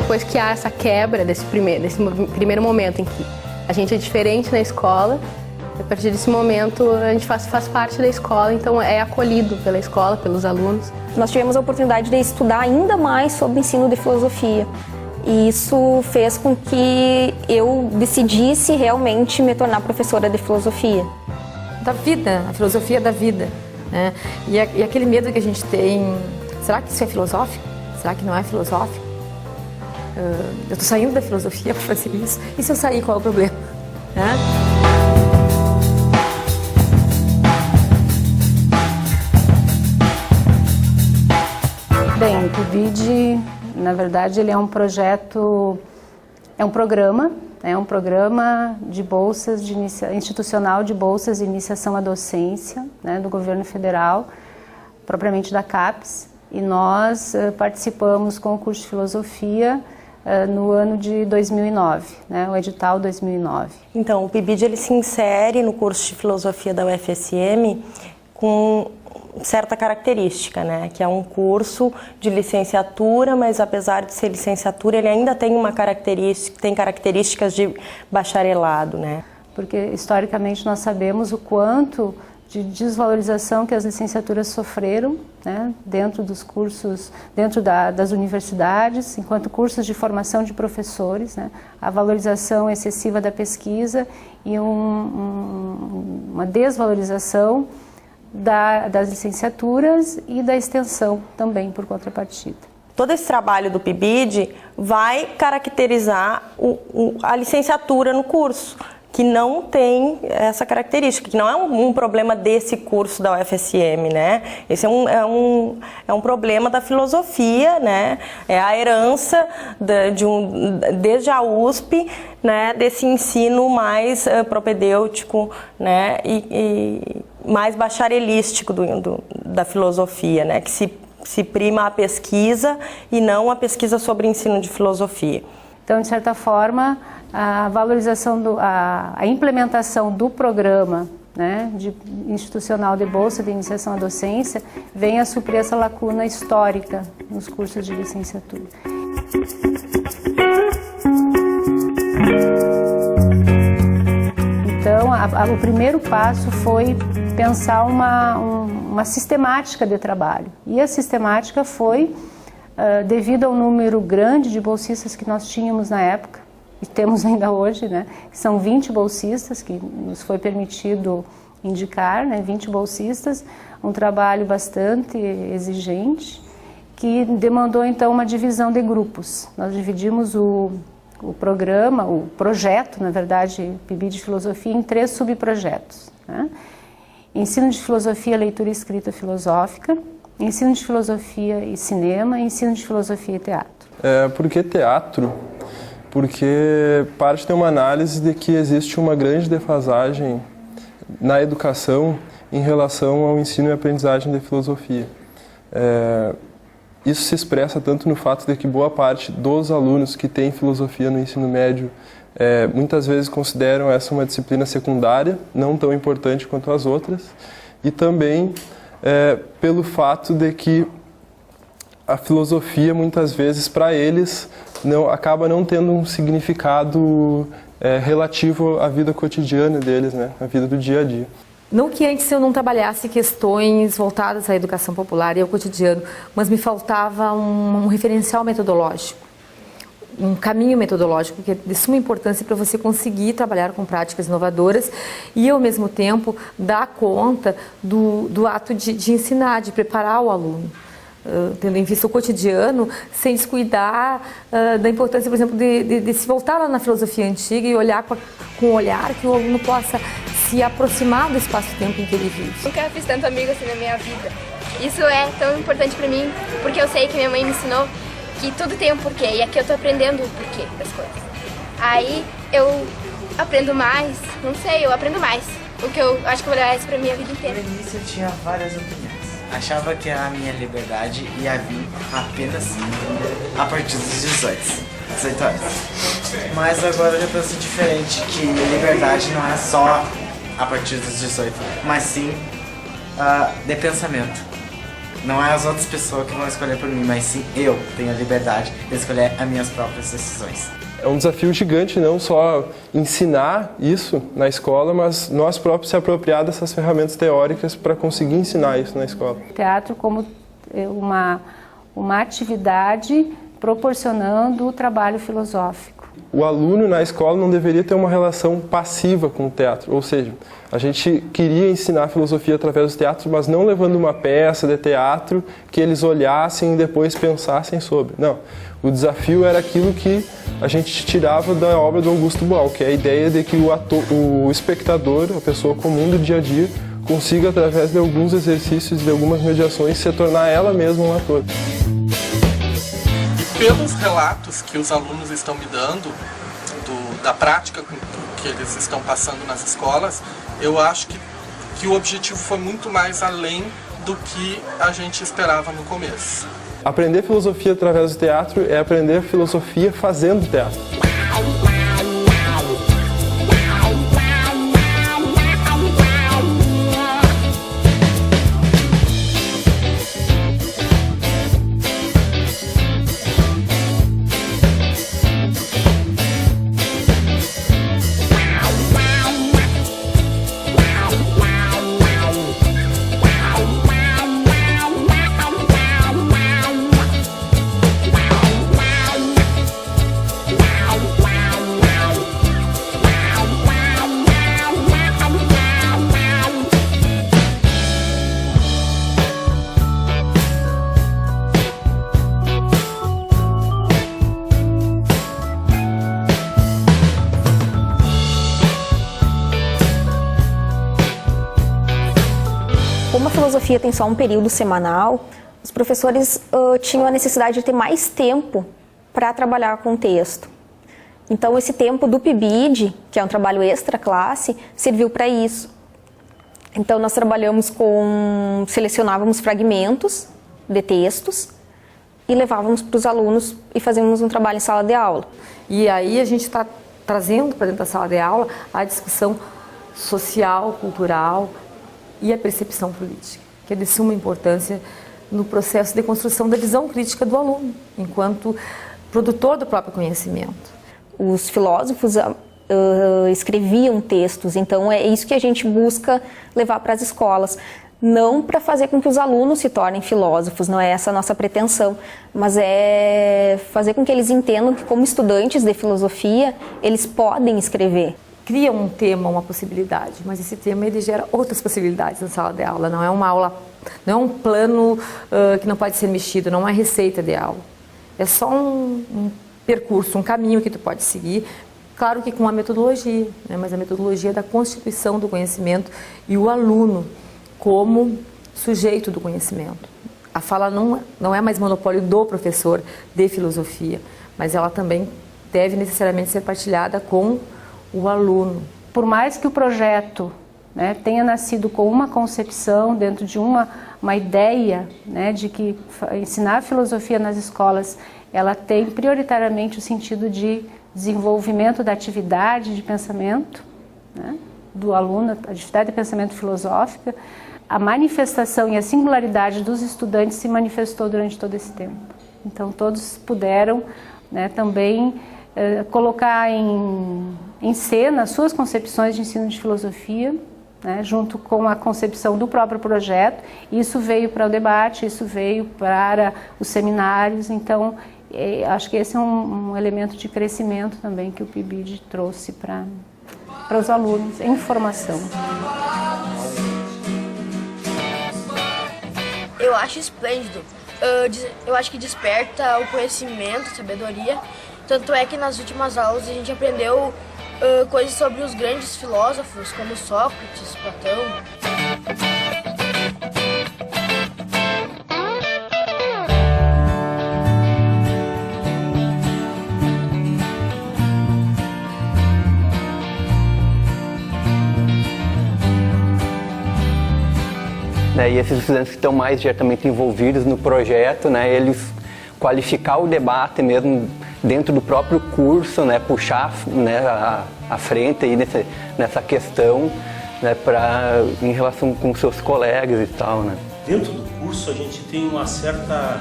depois que há essa quebra desse primeiro momento em que a gente é diferente na escola, a partir desse momento a gente faz parte da escola, então é acolhido pela escola, pelos alunos. Nós tivemos a oportunidade de estudar ainda mais sobre o ensino de filosofia. E isso fez com que eu decidisse realmente me tornar professora de filosofia. Da vida, a filosofia da vida, né? E aquele medo que a gente tem, será que isso é filosófico? Será que não é filosófico? Eu estou saindo da filosofia para fazer isso, e se eu sair, qual é o problema? Né? Bem, o PIBID, na verdade, ele é um projeto, é um programa de bolsas institucional de bolsas de iniciação à docência, né, do governo federal, propriamente da CAPES, e nós participamos com o curso de filosofia no ano de 2009, né, o edital 2009. Então, o PIBID ele se insere no curso de filosofia da UFSM com certa característica, né? Que é um curso de licenciatura, mas apesar de ser licenciatura, ele ainda tem características de bacharelado, né? Porque historicamente nós sabemos o quanto de desvalorização que as licenciaturas sofreram, né? Dentro dos cursos, dentro das universidades, enquanto cursos de formação de professores, né? A valorização excessiva da pesquisa e uma desvalorização das licenciaturas e da extensão também, por contrapartida. Todo esse trabalho do PIBID vai caracterizar a licenciatura no curso, que não tem essa característica, que não é um problema desse curso da UFSM, né? Esse é um problema da filosofia, né? É a herança desde a USP, né? Desse ensino mais propedêutico, né? E mais bacharelístico da filosofia, né? Que se prima a pesquisa e não a pesquisa sobre ensino de filosofia. Então, de certa forma, a valorização, a implementação do programa, né, institucional de bolsa de iniciação à docência vem a suprir essa lacuna histórica nos cursos de licenciatura. Então, o primeiro passo foi pensar uma sistemática de trabalho. E a sistemática foi, devido ao número grande de bolsistas que nós tínhamos na época, e temos ainda hoje, né? São 20 bolsistas que nos foi permitido indicar, né? 20 bolsistas, um trabalho bastante exigente, que demandou então uma divisão de grupos. Nós dividimos o programa, o projeto, na verdade, PIBID de Filosofia, em 3 subprojetos, né? Ensino de Filosofia, Leitura e Escrita Filosófica, Ensino de Filosofia e Cinema, e Ensino de Filosofia e Teatro. Por que teatro? Porque parte de uma análise de que existe uma grande defasagem na educação em relação ao ensino e aprendizagem de filosofia. Isso se expressa tanto no fato de que boa parte dos alunos que têm filosofia no ensino médio muitas vezes consideram essa uma disciplina secundária, não tão importante quanto as outras, e também pelo fato de que a filosofia, muitas vezes, para eles, acaba não tendo um significado relativo à vida cotidiana deles, né? À vida do dia a dia. Não que antes eu não trabalhasse questões voltadas à educação popular e ao cotidiano, mas me faltava um referencial metodológico, um caminho metodológico que é de suma importância para você conseguir trabalhar com práticas inovadoras e, ao mesmo tempo, dar conta do ato de ensinar, de preparar o aluno. Tendo em vista o cotidiano, sem descuidar da importância, por exemplo, de se voltar lá na filosofia antiga e olhar com um olhar que o aluno possa se aproximar do espaço-tempo em que ele vive. Nunca fiz tanto amigo assim na minha vida. Isso é tão importante para mim, porque eu sei que minha mãe me ensinou que tudo tem um porquê, e aqui eu tô aprendendo o porquê das coisas. Aí eu aprendo mais, não sei, eu aprendo mais. O que eu acho que eu vou levar isso pra minha vida inteira. No início eu tinha várias opiniões. Achava que a minha liberdade ia vir apenas a partir dos 18 anos. Mas agora eu já penso diferente, que liberdade não é só a partir dos 18, mas sim de pensamento. Não é as outras pessoas que vão escolher por mim, mas sim eu tenho a liberdade de escolher as minhas próprias decisões. É um desafio gigante não só ensinar isso na escola, mas nós próprios se apropriar dessas ferramentas teóricas para conseguir ensinar isso na escola. Teatro como uma atividade proporcionando o trabalho filosófico. O aluno na escola não deveria ter uma relação passiva com o teatro, ou seja, a gente queria ensinar filosofia através do teatro, mas não levando uma peça de teatro que eles olhassem e depois pensassem sobre. Não, o desafio era aquilo que a gente tirava da obra do Augusto Boal, que é a ideia de que o espectador, a pessoa comum do dia a dia, consiga, através de alguns exercícios, de algumas mediações, se tornar ela mesma um ator. Pelos relatos que os alunos estão me dando, da prática que eles estão passando nas escolas, eu acho que o objetivo foi muito mais além do que a gente esperava no começo. Aprender filosofia através do teatro é aprender filosofia fazendo teatro. Como a filosofia tem só um período semanal, os professores tinham a necessidade de ter mais tempo para trabalhar com o texto. Então esse tempo do PIBID, que é um trabalho extra classe, serviu para isso. Então nós selecionávamos fragmentos de textos e levávamos para os alunos e fazíamos um trabalho em sala de aula. E aí a gente está trazendo para dentro da sala de aula a discussão social, cultural e a percepção política, que é de suma importância no processo de construção da visão crítica do aluno, enquanto produtor do próprio conhecimento. Os filósofos escreviam textos, então é isso que a gente busca levar para as escolas. Não para fazer com que os alunos se tornem filósofos, não é essa a nossa pretensão, mas é fazer com que eles entendam que, como estudantes de filosofia, eles podem escrever. Cria um tema, uma possibilidade, mas esse tema ele gera outras possibilidades na sala de aula. Não é uma aula, não é um plano que não pode ser mexido, não é receita de aula. É só um percurso, um caminho que tu pode seguir, claro que com a metodologia, né? Mas a metodologia da constituição do conhecimento e o aluno como sujeito do conhecimento. A fala não é mais monopólio do professor de filosofia, mas ela também deve necessariamente ser partilhada com o aluno. Por mais que o projeto, né, tenha nascido com uma concepção, dentro de uma ideia, né, de que ensinar filosofia nas escolas, ela tem prioritariamente o sentido de desenvolvimento da atividade de pensamento, né, do aluno, a atividade de pensamento filosófica, a manifestação e a singularidade dos estudantes se manifestou durante todo esse tempo. Então todos puderam, né, também colocar em cena as suas concepções de ensino de filosofia, né, junto com a concepção do próprio projeto. Isso veio para o debate, isso veio para os seminários, então acho que esse é um elemento de crescimento também que o PIBID trouxe para os alunos em formação. Eu acho esplêndido, eu acho que desperta o conhecimento, a sabedoria. Tanto é que nas últimas aulas a gente aprendeu coisas sobre os grandes filósofos, como Sócrates, Platão. E esses estudantes que estão mais diretamente envolvidos no projeto, né, eles qualificar o debate mesmo dentro do próprio curso, né, puxar, né, a frente aí nessa questão, né, em relação com seus colegas e tal, né. dentro do curso a gente tem uma certa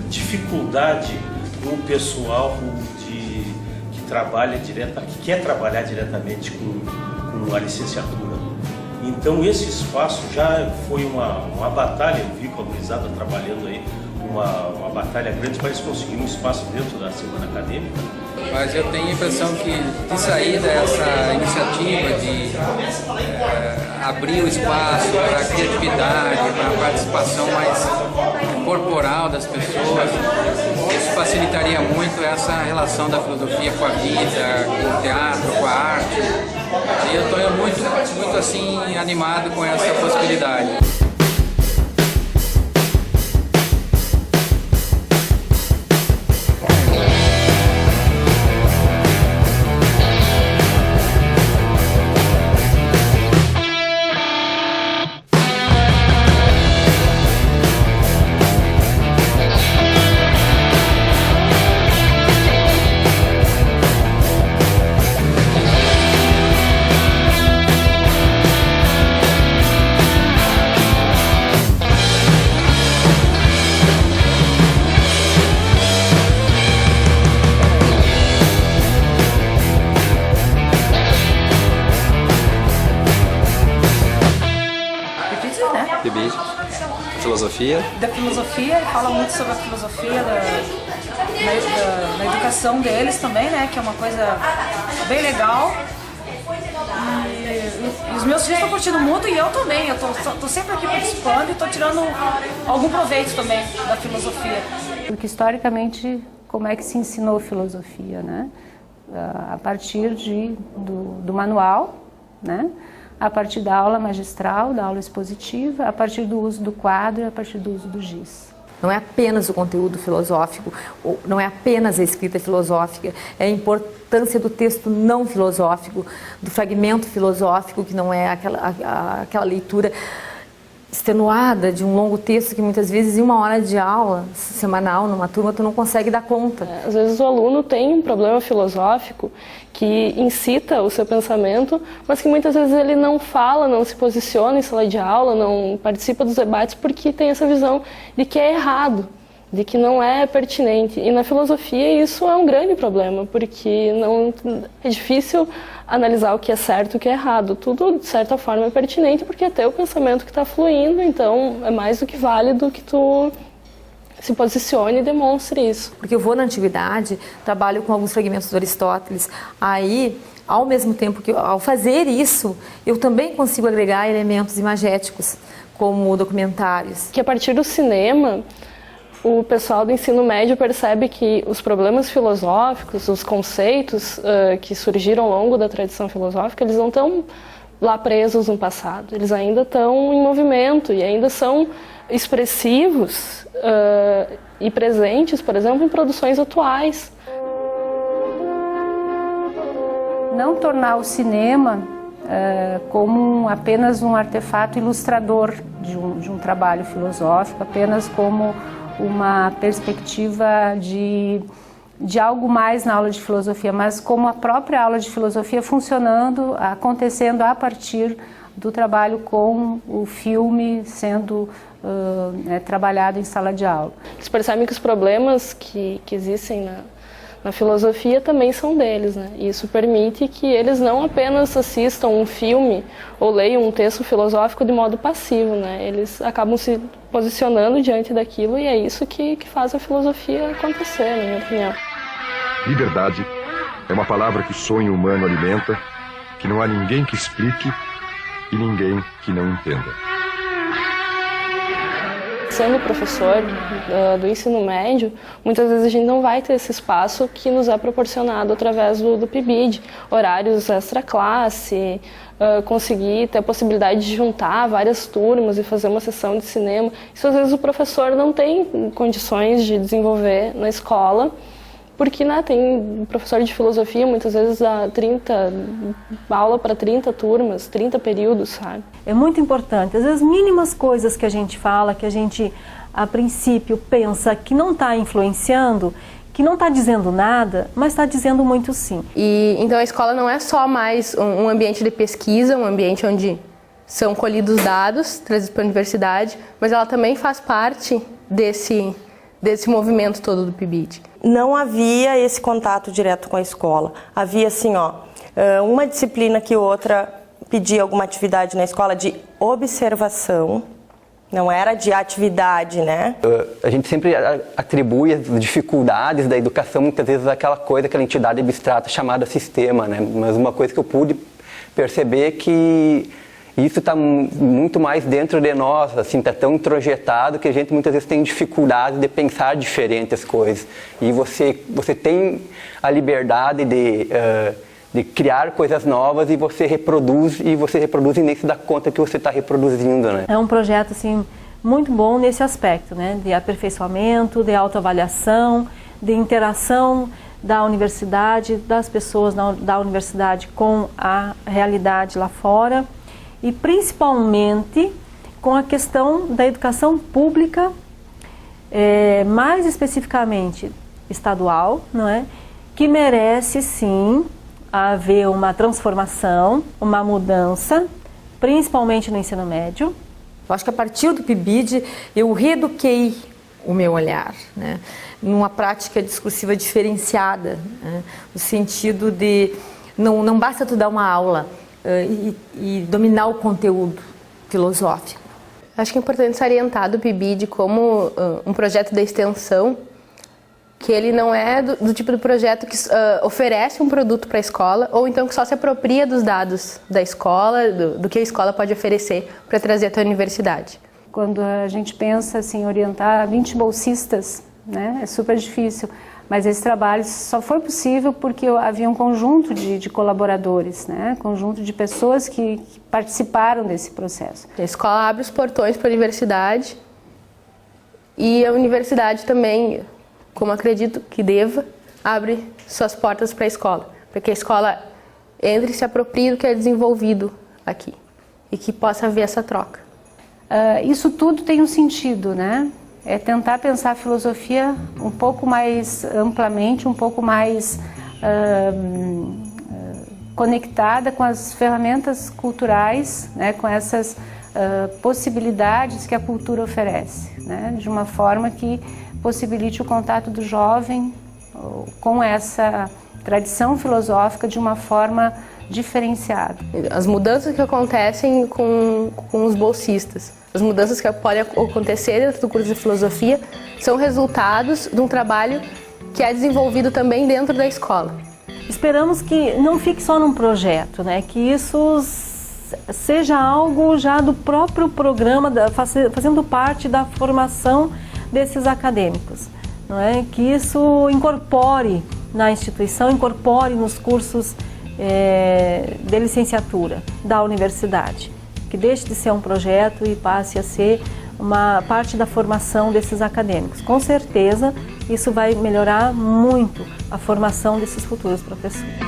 dificuldade com o pessoal que trabalha que quer trabalhar diretamente com a licenciatura. Então esse espaço já foi uma batalha, eu vi com a gurizada trabalhando aí, uma batalha grande para eles conseguirem um espaço dentro da semana acadêmica. Mas eu tenho a impressão que de sair dessa iniciativa de abrir o espaço para a criatividade, para a participação mais corporal das pessoas, isso facilitaria muito essa relação da filosofia com a vida, com o teatro, com a arte. E eu estou muito assim animado com essa possibilidade. Filosofia. Da filosofia, ele fala muito sobre a filosofia na educação deles também, né? Que é uma coisa bem legal. E os meus filhos estão curtindo muito e eu também. Eu tô sempre aqui participando e estou tirando algum proveito também da filosofia. Porque historicamente, como é que se ensinou filosofia, né? A partir do manual, né? A partir da aula magistral, da aula expositiva, a partir do uso do quadro e a partir do uso do giz. Não é apenas o conteúdo filosófico, não é apenas a escrita filosófica, é a importância do texto não filosófico, do fragmento filosófico, que não é aquela leitura extenuada de um longo texto que muitas vezes em uma hora de aula semanal numa turma tu não consegue dar conta. Às vezes o aluno tem um problema filosófico que incita o seu pensamento, mas que muitas vezes ele não fala, não se posiciona em sala de aula, não participa dos debates porque tem essa visão de que é errado, de que não é pertinente. E na filosofia isso é um grande problema, porque não é difícil analisar o que é certo e o que é errado. Tudo, de certa forma, é pertinente porque é teu pensamento que está fluindo, então é mais do que válido que tu se posicione e demonstre isso. Porque eu vou na antiguidade, trabalho com alguns fragmentos do Aristóteles, aí, ao mesmo tempo que ao fazer isso, eu também consigo agregar elementos imagéticos, como documentários. Que a partir do cinema, o pessoal do ensino médio percebe que os problemas filosóficos, os conceitos que surgiram ao longo da tradição filosófica, eles não estão lá presos no passado, eles ainda estão em movimento e ainda são expressivos e presentes, por exemplo, em produções atuais. Não tornar o cinema como apenas um artefato ilustrador de um trabalho filosófico, apenas como uma perspectiva de algo mais na aula de filosofia, mas como a própria aula de filosofia funcionando, acontecendo a partir do trabalho com o filme sendo trabalhado em sala de aula. Eles percebem que os problemas que existem na filosofia também são deles, né? E isso permite que eles não apenas assistam um filme ou leiam um texto filosófico de modo passivo, né? Eles acabam se posicionando diante daquilo e é isso que faz a filosofia acontecer, na minha opinião. Liberdade é uma palavra que o sonho humano alimenta, que não há ninguém que explique e ninguém que não entenda. Sendo professor do ensino médio, muitas vezes a gente não vai ter esse espaço que nos é proporcionado através do PIBID, horários extra-classe, conseguir ter a possibilidade de juntar várias turmas e fazer uma sessão de cinema. Isso às vezes o professor não tem condições de desenvolver na escola, porque tem professor de filosofia, muitas vezes dá aula para 30 turmas, 30 períodos, sabe? É muito importante. Às vezes, mínimas coisas que a gente fala, que a gente, a princípio, pensa que não está influenciando, que não está dizendo nada, mas está dizendo muito sim. E então a escola não é só mais um ambiente de pesquisa, um ambiente onde são colhidos dados, trazidos para a universidade, mas ela também faz parte desse movimento todo do PIBID. Não havia esse contato direto com a escola. Havia assim, uma disciplina que outra pedia alguma atividade na escola de observação, não era de atividade, né? A gente sempre atribui as dificuldades da educação, muitas vezes, àquela entidade abstrata chamada sistema, né? Mas uma coisa que eu pude perceber é que isso está muito mais dentro de nós, assim, está tão introjetado que a gente muitas vezes tem dificuldade de pensar diferente as coisas. E você tem a liberdade de criar coisas novas e você reproduz e nem se dá conta que você está reproduzindo, né? É um projeto assim muito bom nesse aspecto, né? De aperfeiçoamento, de autoavaliação, de interação da universidade, das pessoas da universidade com a realidade lá fora e principalmente com a questão da educação pública, mais especificamente estadual, não é? Que merece sim haver uma transformação, uma mudança, principalmente no ensino médio. Eu acho que a partir do PIBID eu reeduquei o meu olhar, né, numa prática discursiva diferenciada, né, no sentido de não basta tu dar uma aula e dominar o conteúdo filosófico. Acho que é importante salientar do PIBID como um projeto de extensão, que ele não é do tipo de projeto que oferece um produto para a escola ou então que só se apropria dos dados da escola, do que a escola pode oferecer para trazer até a universidade. Quando a gente pensa assim, orientar 20 bolsistas, né, é super difícil, mas esse trabalho só foi possível porque havia um conjunto de colaboradores, né, conjunto de pessoas que participaram desse processo. A escola abre os portões para a universidade e a universidade também, como acredito que deva, abre suas portas para a escola, para que a escola entre e se aproprie do que é desenvolvido aqui e que possa haver essa troca. Isso tudo tem um sentido, né? É tentar pensar a filosofia um pouco mais amplamente, um pouco mais conectada com as ferramentas culturais, né? Com essas possibilidades que a cultura oferece, né? De uma forma que possibilite o contato do jovem com essa tradição filosófica de uma forma diferenciada. As mudanças que acontecem com os bolsistas, as mudanças que podem acontecer dentro do curso de filosofia são resultados de um trabalho que é desenvolvido também dentro da escola. Esperamos que não fique só num projeto, né? Que isso seja algo já do próprio programa, fazendo parte da formação desses acadêmicos, não é? Que isso incorpore na instituição, incorpore nos cursos de licenciatura da universidade, que deixe de ser um projeto e passe a ser uma parte da formação desses acadêmicos. Com certeza, isso vai melhorar muito a formação desses futuros professores.